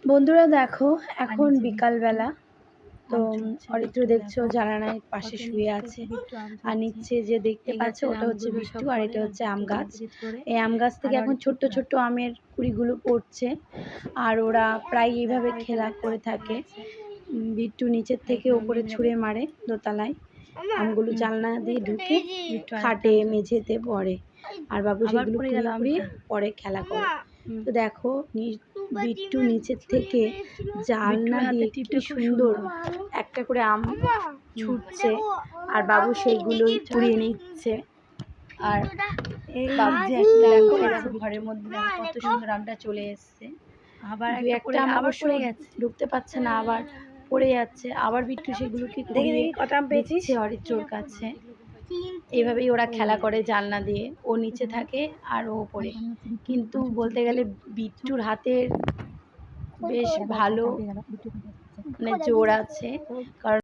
বন্ধুরা দেখো, এখন বিকালবেলা। তো অরিত্র দেখছো জানালার পাশে শুয়ে আছে, আর নিচে যে দেখতে পাচ্ছ ওটা হচ্ছে বিট্টু, আর এটা হচ্ছে আম গাছ। এই আম গাছ থেকে এখন ছোট্ট ছোট্ট আমের কুড়িগুলো পড়ছে, আর ওরা প্রায় এইভাবে খেলা করে থাকে। বিট্টু নিচের থেকে উপরে ছুঁড়ে মারে দোতলায়, আমগুলো জানলা দিয়ে ঢুকে খাটে মেঝেতে পড়ে, আর বাবু সেগুলো কুড়িয়ে কুড়িয়ে পরে খেলা করে। তো দেখো বিট্টু নিচের থেকে জানলা দিয়ে কি সুন্দর একটা করে আম ছুটছে, আর বাবু সেইগুলোই কুড়িয়ে নিচ্ছে। আর বাবু যে দেখো এরকম ঘরের মধ্যে দেখো কত সুন্দর আমটা চলে এসছে। আবার একটা আম আবার পড়ে গেছে, ঢুকতে পারছে না, আবার পড়ে যাচ্ছে। আবার বিট্টু সেগুলোকে কুড়িয়ে দিচ্ছে অরিত্রর কাছে। এইভাবেই ওরা খেলা করে জানলা দিয়ে, ও নিচে থাকে আর ও ওপরে। কিন্তু বলতে গেলে বিট্টুর হাতের বেশ ভালো মানে জোর আছে, কারণ